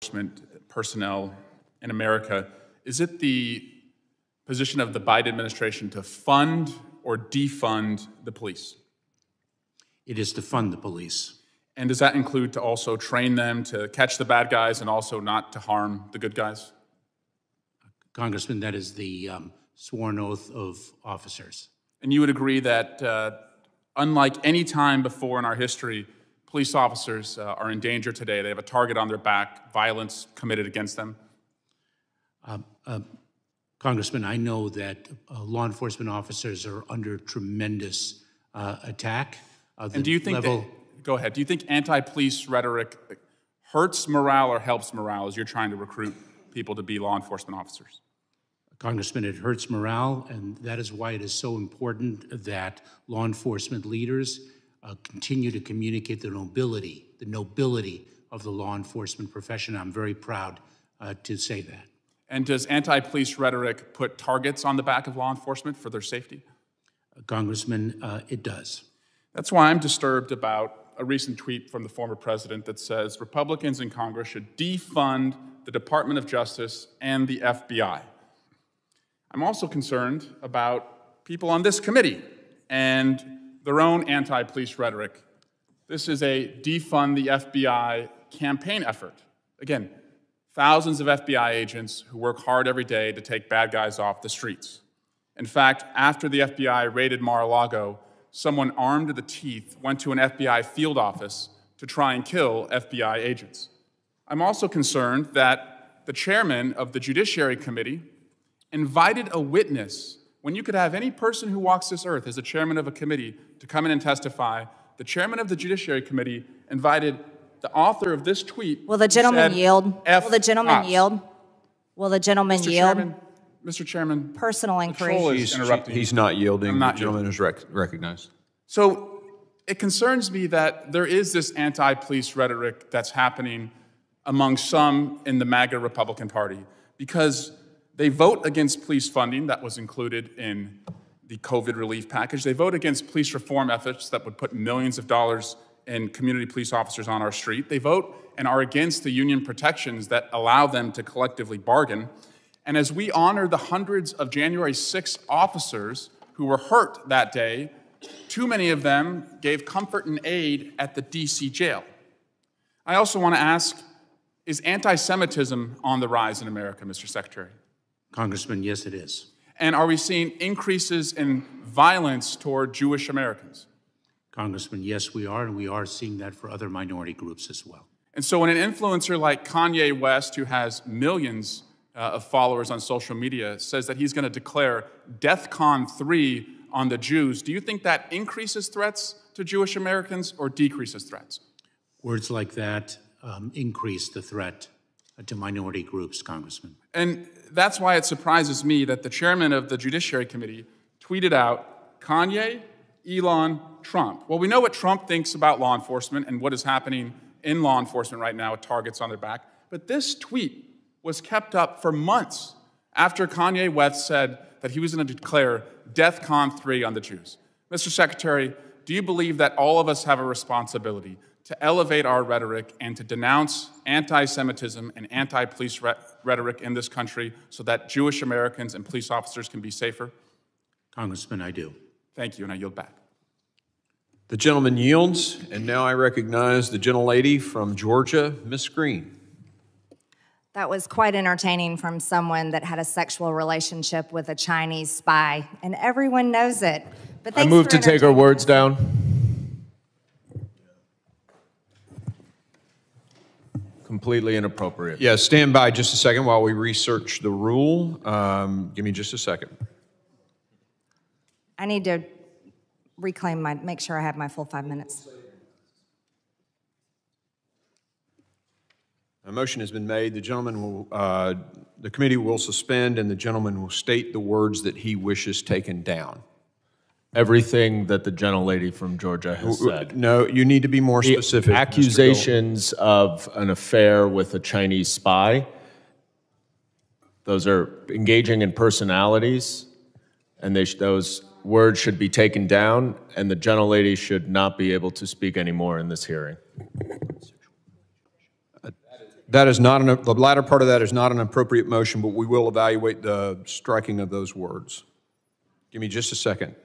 enforcement personnel in America. Is it the position of the Biden administration to fund or defund the police? It is to fund the police. And does that include to also train them to catch the bad guys and also not to harm the good guys? Congressman, that is the sworn oath of officers. And you would agree that unlike any time before in our history, police officers are in danger today. They have a target on their back, violence committed against them. Congressman, I know that law enforcement officers are under tremendous attack. And do you think go ahead, do you think anti-police rhetoric hurts morale or helps morale as you're trying to recruit people to be law enforcement officers? Congressman, it hurts morale, and that is why it is so important that law enforcement leaders continue to communicate the nobility of the law enforcement profession. I'm very proud to say that. And does anti-police rhetoric put targets on the back of law enforcement for their safety? Congressman, it does. That's why I'm disturbed about a recent tweet from the former president that says Republicans in Congress should defund the Department of Justice and the FBI. I'm also concerned about people on this committee and their own anti-police rhetoric. This is a defund the FBI campaign effort. Again, thousands of FBI agents who work hard every day to take bad guys off the streets. In fact, after the FBI raided Mar-a-Lago, someone armed to the teeth went to an FBI field office to try and kill FBI agents. I'm also concerned that the chairman of the Judiciary Committee invited a witness. When you could have any person who walks this earth as a chairman of a committee to come in and testify, the chairman of the Judiciary Committee invited the author of this tweet. Will the gentleman yield? Will the gentleman yield? Will the gentleman yield? Mr. Chairman, personal inquiry. He's not yielding. The gentleman is recognized. So it concerns me that there is this anti-police rhetoric that's happening among some in the MAGA Republican Party because they vote against police funding that was included in the COVID relief package. They vote against police reform efforts that would put millions of dollars in community police officers on our street. They vote and are against the union protections that allow them to collectively bargain. And as we honor the hundreds of January 6th officers who were hurt that day, too many of them gave comfort and aid at the DC jail. I also want to ask, is anti-Semitism on the rise in America, Mr. Secretary? Congressman, yes, it is. And are we seeing increases in violence toward Jewish Americans? Congressman, yes, we are, and we are seeing that for other minority groups as well. And so when an influencer like Kanye West, who has millions of followers on social media, says that he's going to declare DEFCON 3 on the Jews, do you think that increases threats to Jewish Americans or decreases threats? Words like that increase the threat to minority groups, Congressman. And that's why it surprises me that the chairman of the Judiciary Committee tweeted out, Kanye, Elon, Trump. Well, we know what Trump thinks about law enforcement and what is happening in law enforcement right now with targets on their back. But this tweet was kept up for months after Kanye West said that he was going to declare DEFCON 3 on the Jews. Mr. Secretary, do you believe that all of us have a responsibility to elevate our rhetoric and to denounce anti-Semitism and anti-police rhetoric in this country so that Jewish Americans and police officers can be safer? Congressman, I do. Thank you, and I yield back. The gentleman yields, and now I recognize the gentlelady from Georgia, Ms. Greene. That was quite entertaining from someone that had a sexual relationship with a Chinese spy, and everyone knows it. But I move to take her words down. Completely inappropriate. Yeah, stand by just a second while we research the rule. Give me just a second. I need to make sure I have my full 5 minutes. A motion has been made. The gentleman will, the committee will suspend, and the gentleman will state the words that he wishes taken down. Everything that the gentlelady from Georgia has said. No, you need to be more specific. Accusations of an affair with a Chinese spy. Those are engaging in personalities, and those words should be taken down, and the gentlelady should not be able to speak anymore in this hearing. That is not the latter part of that is not an appropriate motion, but we will evaluate the striking of those words. Give me just a second.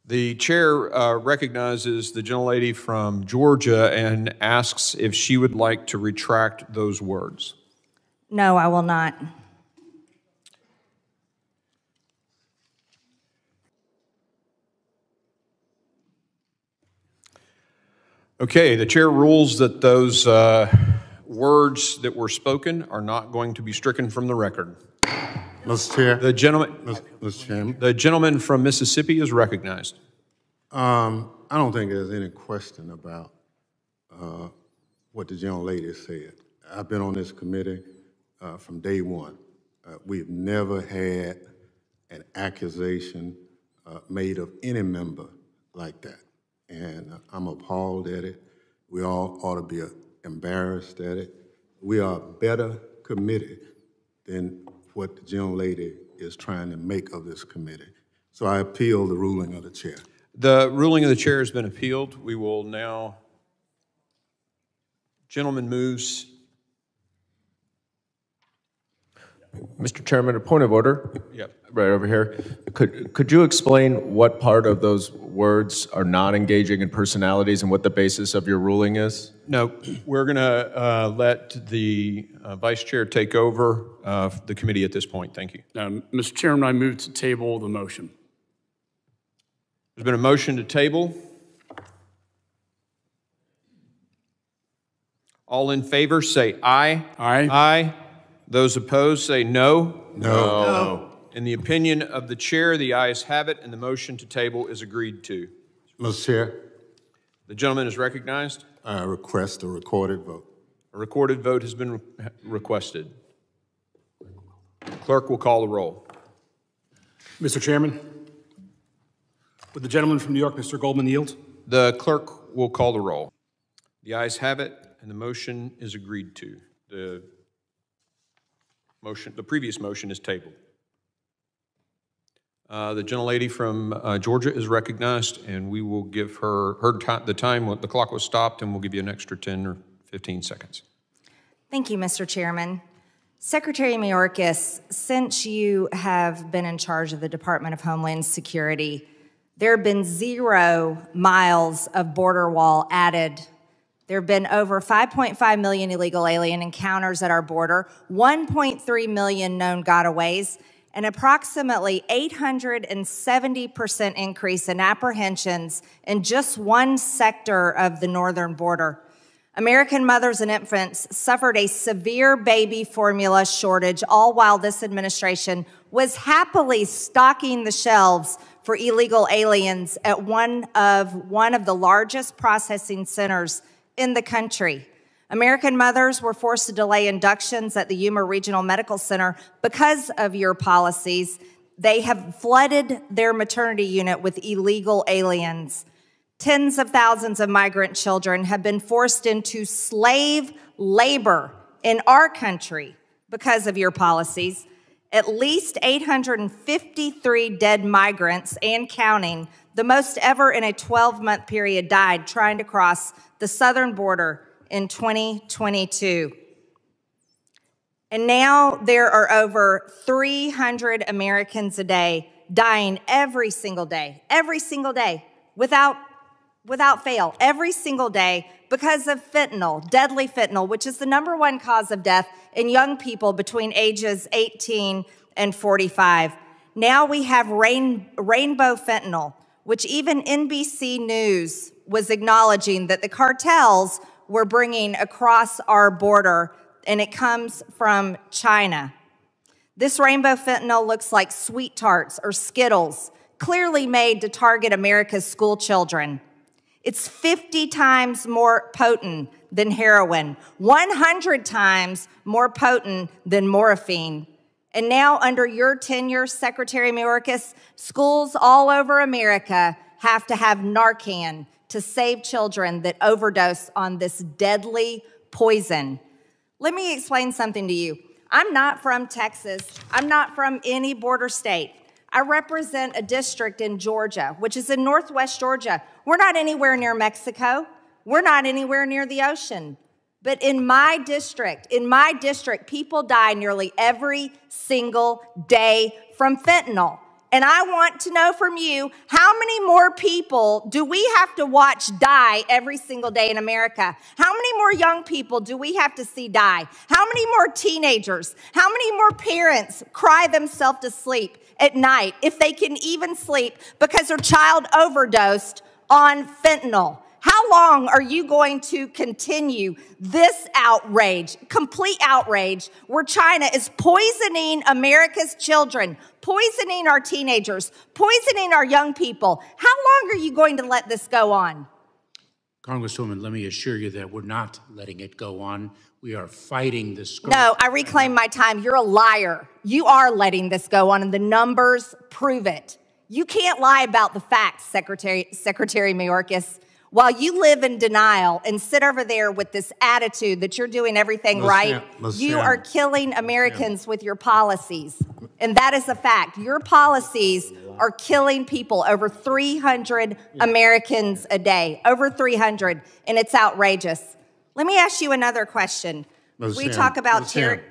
The chair recognizes the gentlelady from Georgia and asks if she would like to retract those words. No, I will not. Okay, the chair rules that those words that were spoken are not going to be stricken from the record. Mr. Chair. Mr. Chairman. The gentleman from Mississippi is recognized. I don't think there's any question about what the gentlelady said. I've been on this committee from day one. We've never had an accusation made of any member like that. And I'm appalled at it. We all ought to be embarrassed at it. We are a better committee than what the gentlelady is trying to make of this committee. So I appeal the ruling of the chair. The ruling of the chair has been appealed. We will now, gentleman moves. Mr. Chairman, a point of order. Yep. Right over here. Could you explain what part of those words are not engaging in personalities and what the basis of your ruling is? No, we're going to let the vice chair take over the committee at this point. Thank you. Mr. Chairman, I move to table the motion. There's been a motion to table. All in favor say aye. Aye. Aye. Those opposed say no. No. In the opinion of the chair, the ayes have it, and the motion to table is agreed to. Mr. Chair. The gentleman is recognized. I request a recorded vote. A recorded vote has been requested. Clerk will call the roll. Mr. Chairman, would the gentleman from New York, Mr. Goldman, yield? The clerk will call the roll. The ayes have it, and the motion is agreed to. The previous motion is tabled. The gentlelady from Georgia is recognized, and we will give her the time. The clock was stopped, and we'll give you an extra 10 or 15 seconds. Thank you, Mr. Chairman. Secretary Mayorkas, since you have been in charge of the Department of Homeland Security, there have been 0 miles of border wall added. There have been over 5.5 million illegal alien encounters at our border, 1.3 million known gotaways, an approximately 870% increase in apprehensions in just one sector of the northern border. American mothers and infants suffered a severe baby formula shortage, all while this administration was happily stocking the shelves for illegal aliens at one of the largest processing centers in the country. American mothers were forced to delay inductions at the Yuma Regional Medical Center because of your policies. They have flooded their maternity unit with illegal aliens. Tens of thousands of migrant children have been forced into slave labor in our country because of your policies. At least 853 dead migrants and counting, the most ever in a 12-month period, died trying to cross the southern border in 2022. And now there are over 300 Americans a day dying every single day, without fail, every single day because of fentanyl, deadly fentanyl, which is the #1 cause of death in young people between ages 18 and 45. Now we have rainbow fentanyl, which even NBC News was acknowledging that the cartels were bringing across our border, and it comes from China. This rainbow fentanyl looks like sweet tarts or Skittles, clearly made to target America's school children. It's 50 times more potent than heroin, 100 times more potent than morphine. And now, under your tenure, Secretary Mayorkas, schools all over America have to have Narcan to save children that overdose on this deadly poison. Let me explain something to you. I'm not from Texas. I'm not from any border state. I represent a district in Georgia, which is in northwest Georgia. We're not anywhere near Mexico. We're not anywhere near the ocean. But in my district, people die nearly every single day from fentanyl. And I want to know from you, how many more people do we have to watch die every single day in America? How many more young people do we have to see die? How many more teenagers? How many more parents cry themselves to sleep at night, if they can even sleep, because their child overdosed on fentanyl? How long are you going to continue this outrage, complete outrage, where China is poisoning America's children, poisoning our teenagers, poisoning our young people? How long are you going to let this go on? Congresswoman, let me assure you that we're not letting it go on. We are fighting this. No, I reclaim my time. You're a liar. You are letting this go on, and the numbers prove it. You can't lie about the facts, Secretary Mayorkas. While you live in denial and sit over there with this attitude that you're doing everything right, you are killing Americans with your policies. And that is a fact. Your policies are killing people, over 300 Americans a day, over 300, and it's outrageous. Let me ask you another question. We talk about terror.